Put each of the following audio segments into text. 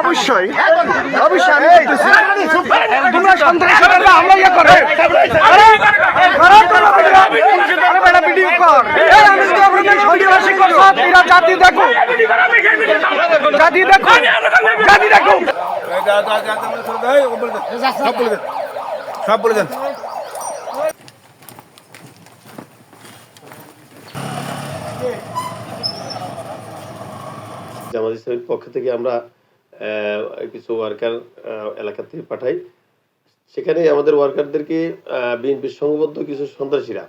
অবশ্যই অবশ্যই তোমরা সন্ত্রাসীরা আমরা ইয়ে করে জাতি দেখো জাতি দেখো জাতি দেখো সব বলে দেন। জামাত ইসলামের পক্ষ থেকে আমরা কিছু ওয়ার্কার এলাকা থেকে পাঠাই। সেখানে আমাদের ওয়ার্কারদেরকে বিএনপির সংঘবদ্ধ কিছু সন্ত্রাসীরা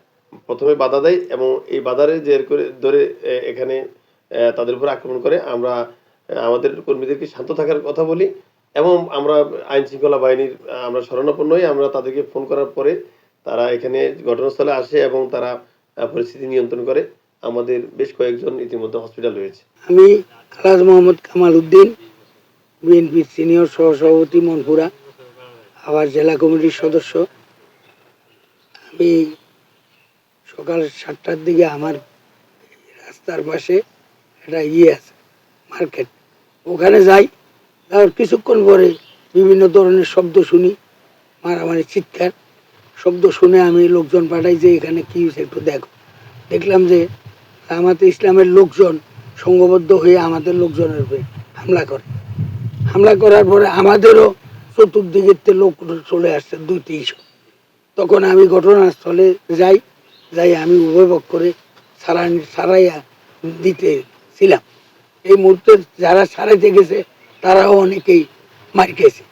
প্রথমে বাধা দেয় এবং এই বাধারে জের করে ধরে এখানে তাদের উপর আক্রমণ করে। আমরা আমাদের কর্মীদেরকে শান্ত থাকার কথা বলি এবং আমরা আইন শৃঙ্খলা বাহিনীর আমরা শরণাপন্ন হই। আমরা তাদেরকে ফোন করার পরে তারা এখানে ঘটনাস্থলে আসে এবং তারা পরিস্থিতি নিয়ন্ত্রণ করে। আমাদের বেশ কয়েকজন ইতিমধ্যে হসপিটাল হয়েছে। আমি আলহাজ মোহাম্মদ কামাল উদ্দিন, বিএনপির সিনিয়র সহসভাপতি মনপুরা, আবার জেলা কমিটির সদস্য। আমি সকাল 7টার দিকে আমার রাস্তার পাশে একটা আছে মার্কেট, ওখানে যাই। তারপর কিছুক্ষণ পরে বিভিন্ন ধরনের শব্দ শুনি, মারামারি চিৎকার শব্দ শুনে আমি লোকজন পাঠাই যে এখানে কি হয়েছে একটু দেখো। দেখলাম যে আমাদের ইসলামের লোকজন সংঘবদ্ধ হয়ে আমাদের লোকজনের উপরে হামলা করে। হামলা করার পরে আমাদেরও চতুর্দিকে লোক চলে আসছে 2-300। তখন আমি ঘটনাস্থলে যাই আমি উভয় পক্ষে সারাইয়া দিতেছিলাম। এই মুহূর্তে যারা সারাইতে গেছে তারাও অনেকেই মার খেয়েছে।